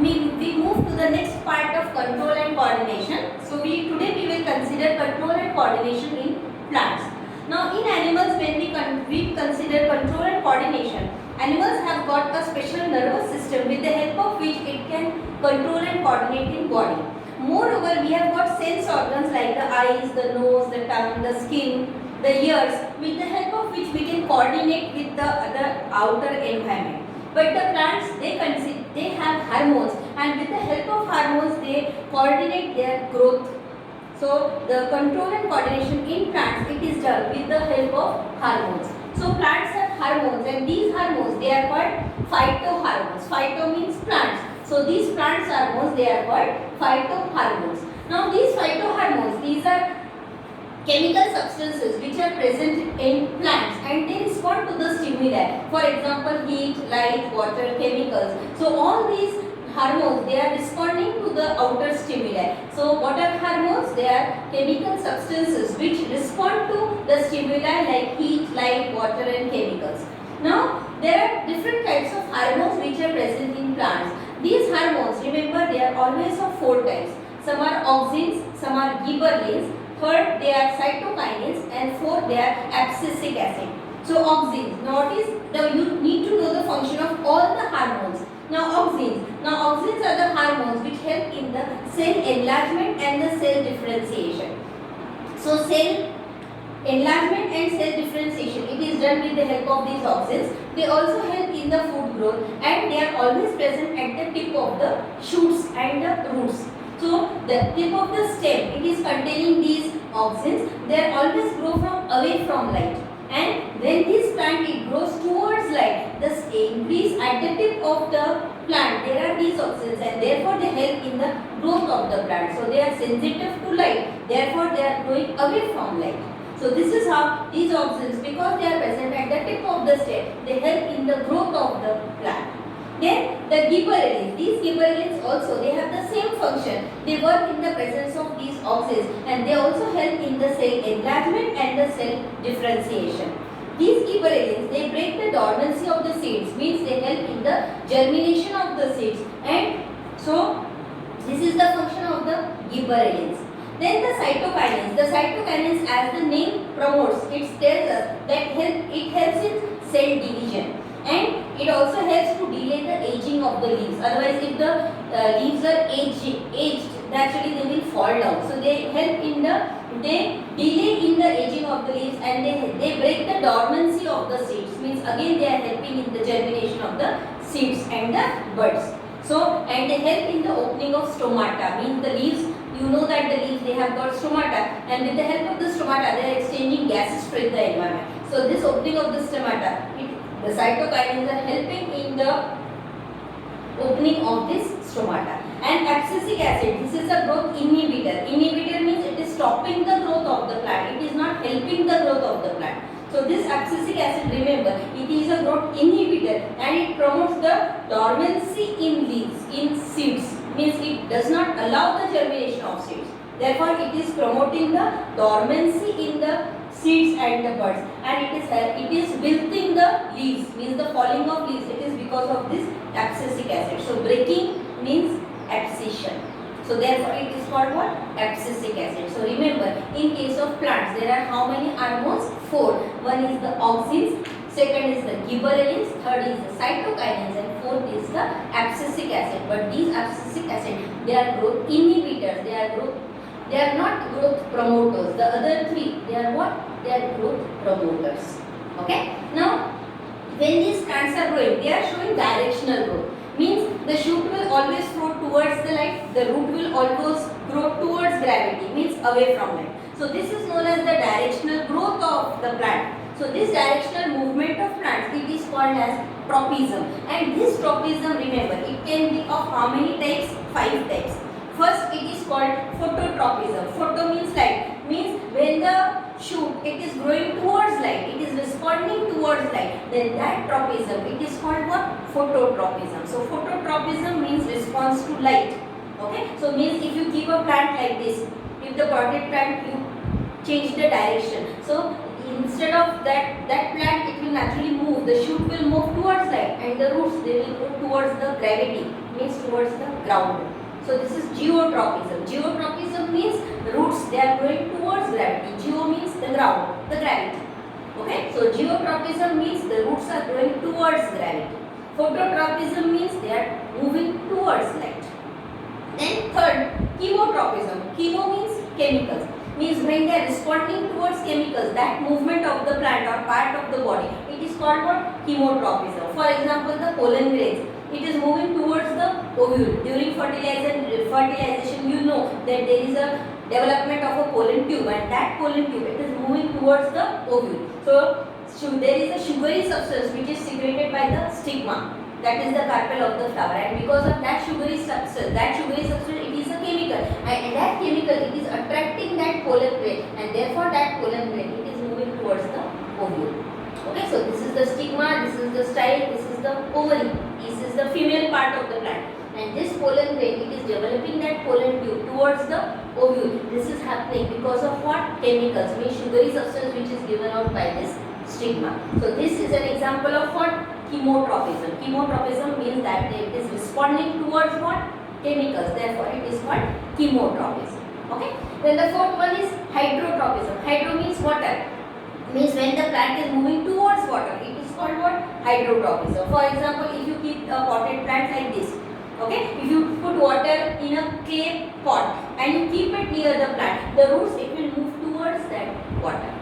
we move to the next part of control and coordination. So today we will consider control and coordination in plants. Now in animals, when we consider control and coordination, animals have got a special nervous system with the help of which it can control and coordinate in body. Moreover, we have got sense organs like the eyes, the nose, the tongue, the skin, the ears, with the help of which we can coordinate with the other outer environment. But the plants, they have hormones, and with the help of hormones they coordinate their growth. So the control and coordination in plants, it is done with the help of hormones. So plants have hormones, and these hormones, they are called phytohormones. Phyto means plants. So these plants hormones, they are called phytohormones. Now these phytohormones, these are chemical substances which are present in plants, and they respond to the stimuli. For example, heat, light, water, chemicals. So all these hormones, they are responding to the outer stimuli. So what are hormones? They are chemical substances which respond to the stimuli like heat, light, water and chemicals. Now there are different types of hormones which are present in plants. These hormones, remember, they are always of 4 types. Some are auxins, some are gibberellins, third they are cytokinins, and fourth they are abscisic acid. So auxins, now what is you need to know the function of all the hormones. Now auxins are the hormones which help in the cell enlargement and the cell differentiation. So cell enlargement and cell differentiation, it is done with the help of these auxins. They also help in the food growth, and they are always present at the tip of the shoots and the roots. So the tip of the stem, it is containing these auxins. They are always grow from away from light, and when this plant it grows towards light, the increase at the tip of the plant, there are these auxins, and therefore they help in the growth of the plant. So they are sensitive to light, therefore they are growing away from light. So this is how these auxins, because they are present at the tip of the stem, they help in the growth of the plant. Then the gibberellins, these gibberellins also, they have the same function. They work in the presence of these auxins, and they also help in the cell enlargement and the cell differentiation. These gibberellins, they break the dormancy of the seeds, means they help in the germination of the seeds, and so this is the function of the gibberellins. Then the cytokinins, as the name promotes, it tells us that it helps in cell division, and it also helps to delay the aging of the leaves. Otherwise, if the leaves are aged, naturally they will fall down. So they help in they delay in the aging of the leaves, and they break the dormancy of the seeds. Means again they are helping in the germination of the seeds and the buds. So, and they help in the opening of stomata. Means the leaves, you know that the leaves, they have got stomata, and with the help of the stomata, they are exchanging gases with the environment. So this opening of the stomata, the cytokinins are helping in the opening of this stomata. And abscisic acid, this is a growth inhibitor. Inhibitor means it is stopping the growth of the plant. It is not helping the growth of the plant. So this abscisic acid, remember, it is a growth inhibitor, and it promotes the dormancy in leaves, in seeds. Means it does not allow the germination of seeds. Therefore, it is promoting the dormancy in the seeds and the buds, and it is wilting the leaves, means the falling of leaves. It is because of this abscisic acid. So breaking means abscission. So therefore it is called what? Abscisic acid. So remember, in case of plants, there are how many hormones? 4. One is the auxins, second is the gibberellins, third is the cytokinins, and fourth is the abscisic acid. But these abscisic acid, they are growth inhibitors. They are not growth promoters. The other 3, they are what? They are growth promoters. Okay? Now, when these plants are growing, they are showing directional growth. Means the shoot will always flow towards the light, the root will always grow towards gravity, means away from light. So this is known as the directional growth of the plant. So this directional movement of plants, it is called as tropism. And this tropism, remember, it can be of how many types? 5 types. First, it is called phototropism. Photo means light, means when the shoot, it is growing towards light, it is responding towards light, then that tropism, it is called what? Phototropism. So phototropism means response to light. Okay, so means if you keep a plant like this, if the potted plant, you change the direction, so instead of that plant, it will naturally move, the shoot will move towards light, and the roots, they will go towards the gravity. means towards the ground. So this is geotropism. Geotropism means roots they are going towards gravity. Geo means the ground, the gravity. Okay, so geotropism means the roots are going towards gravity. Phototropism means they are moving towards light. Then third, chemotropism. Chemo means chemicals. Means when they are responding towards chemicals, that movement of the plant or part of the body, it is called what? Chemotropism. For example, the pollen grains. It is moving towards the ovule. During fertilization, you know that there is a development of a pollen tube, and that pollen tube it is moving towards the ovule. So there is a sugary substance which is secreted by the stigma. That is the carpel of the flower, and because of that sugary substance it is a chemical, and that chemical it is attracting that pollen grain, and therefore that pollen grain it is moving towards the ovule. Okay, so this is the stigma, this is the style, this is the ovary, this is the female part of the plant, and this pollen grain it is developing that pollen tube towards the ovule. This is happening because of what? Chemicals, means sugary substance which is given out by this stigma. So this is an example of what? Chemotropism. Chemotropism means that it is responding towards what? Chemicals. Therefore, it is called chemotropism. Okay. Then the fourth one is hydrotropism. Hydro means water. Means when the plant is moving towards water, it is called what? Hydrotropism. For example, if you keep a potted plant like this, okay, if you put water in a clay pot and you keep it near the plant, the roots it will move towards that water.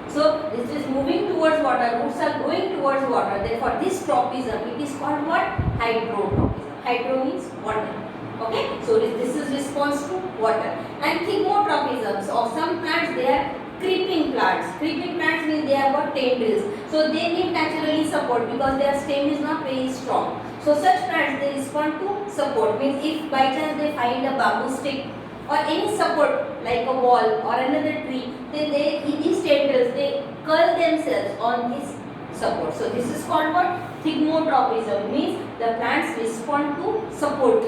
So this is moving towards water, roots are going towards water. Therefore, this tropism it is called what? Hydrotropism. Hydro means water. Okay, so this is response to water. And thigmotropisms of some plants they are creeping plants. Creeping plants means they have got tendrils. So they need naturally support because their stem is not very strong. So such plants they respond to support. Means if by chance they find a bamboo stick or any support like a wall or another tree, then these tendrils they curl themselves on this support. So this is called what? Thigmotropism, means the plants respond to support.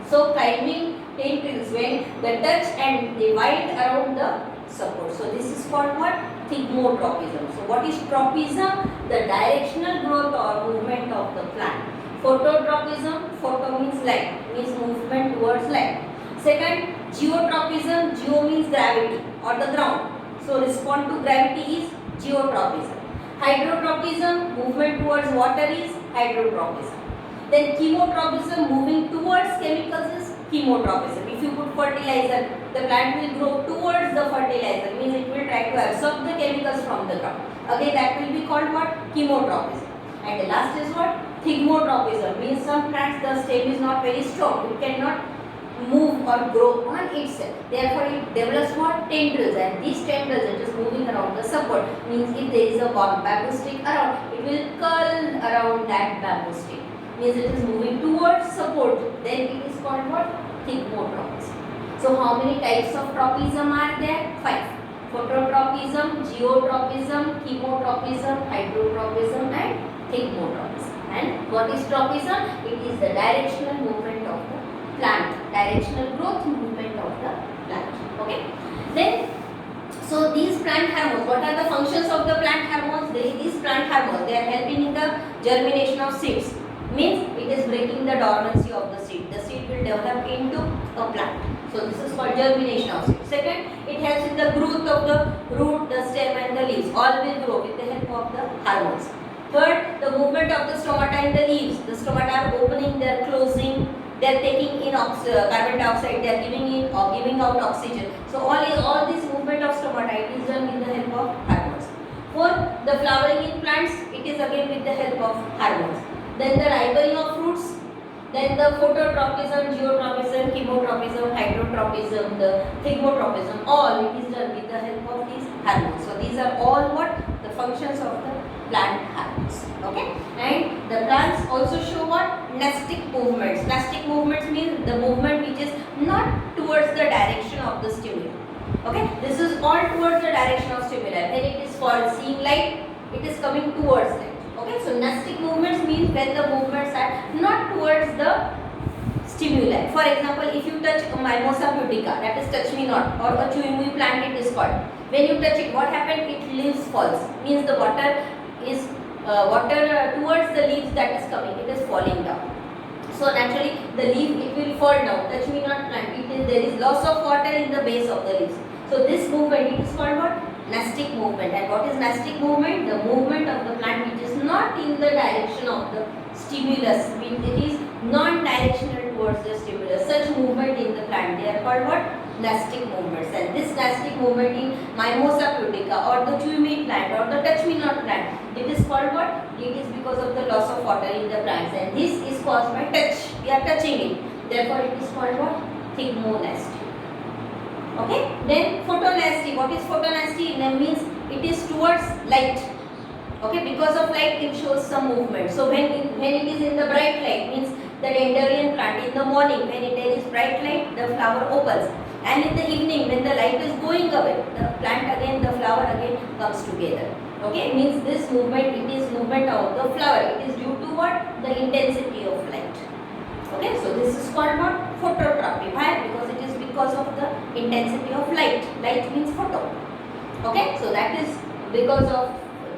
So climbing tendrils when they touch and they wind around the support. So this is called what? Thigmotropism. So what is tropism? The directional growth or movement of the plant. Phototropism, photo means light, means movement towards light. Second, geotropism, geo means gravity or the ground. So respond to gravity is geotropism. Hydrotropism, movement towards water is hydrotropism. Then chemotropism, moving towards chemicals is chemotropism. If you put fertilizer, the plant will grow towards the fertilizer, means it will try to absorb the chemicals from the ground. Again that will be called what? Chemotropism. And the last is what? Thigmotropism, means some plants the stem is not very strong, it cannot move or grow on itself. Therefore, it develops what? Tendrils, and these tendrils it is moving around the support. Means if there is a bamboo stick around, it will curl around that bamboo stick. Means it is moving towards support. Then it is called what? Thigmotropism. So how many types of tropism are there? 5. Phototropism, geotropism, chemotropism, hydrotropism, and thigmotropism. And what is tropism? It is the directional movement of the plant, directional growth movement of the plant. Okay. Then, so these plant hormones, what are the functions of the plant hormones? These plant hormones, they are helping in the germination of seeds. Means it is breaking the dormancy of the seed. The seed will develop into a plant. So this is called germination of seed. Second, it helps in the growth of the root, the stem and the leaves. All will grow with the help of the hormones. Third, the movement of the stomata and the leaves. The stomata are opening, they are closing, they are taking in carbon dioxide, they are giving in or giving out oxygen. So all this movement of stomata it is done with the help of hormones. Fourth, the flowering in plants, it is again with the help of hormones. Then the ripening of fruits, then the phototropism, geotropism, chemotropism, hydrotropism, the thigmotropism, all it is done with the help of these hormones. So these are all what? The functions of the plant hormones. Okay, and the plants also show what? Nastic movements. Nastic movements means the movement which is not towards the direction of the stimuli. Okay, this is all towards the direction of stimuli. When it is for seeing light, it is coming towards light. Okay, so nastic movements means when the movements are not towards the stimuli. For example, if you touch Mimosa pudica, that is touch me not, or a chewing plant it is called. When you touch it, what happened? It leaves falls. Means the water is towards the leaves that is coming. It is falling down. So naturally the leaf it will fall down. Touch me not plant. There is loss of water in the base of the leaves. So this movement it is called what? Nastic movement. And what is nastic movement? The movement of the plant which is not in the direction of the stimulus. It is non-directional towards the stimulus. Such movement in the plant, they are called what? Nastic movements. And this nastic movement in Mimosa pudica or the chew me plant or the touch me not plant, it is called what? It is because of the loss of water in the plants, and this is caused by touch. We are touching it. Therefore, it is called what? Thigmonasty. Okay. Then photonasty. What is photonasty? It means it is towards light. Okay. Because of light, it shows some movement. So when it is in the bright light, means the dandelion plant in the morning when there is bright light, the flower opens. And in the evening when the light is going away, the plant again, the flower again comes together. Okay, means this movement, it is movement of the flower. It is due to what? The intensity of light. Okay, so this is called what? Phototropy. Why? Because it is because of the intensity of light. Light means photo. Okay, so that is because of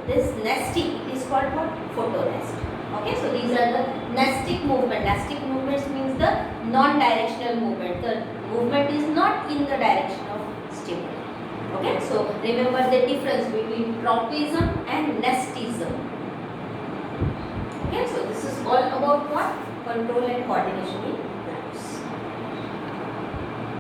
this nasty. It is called what? Photonasty. Okay, so these are the nastic movement. Nastic movements means the non-directional movement. The movement is not in the direction of stimulus. Okay, so remember the difference between tropism and nastism. Okay, so this is all about what? Control and coordination in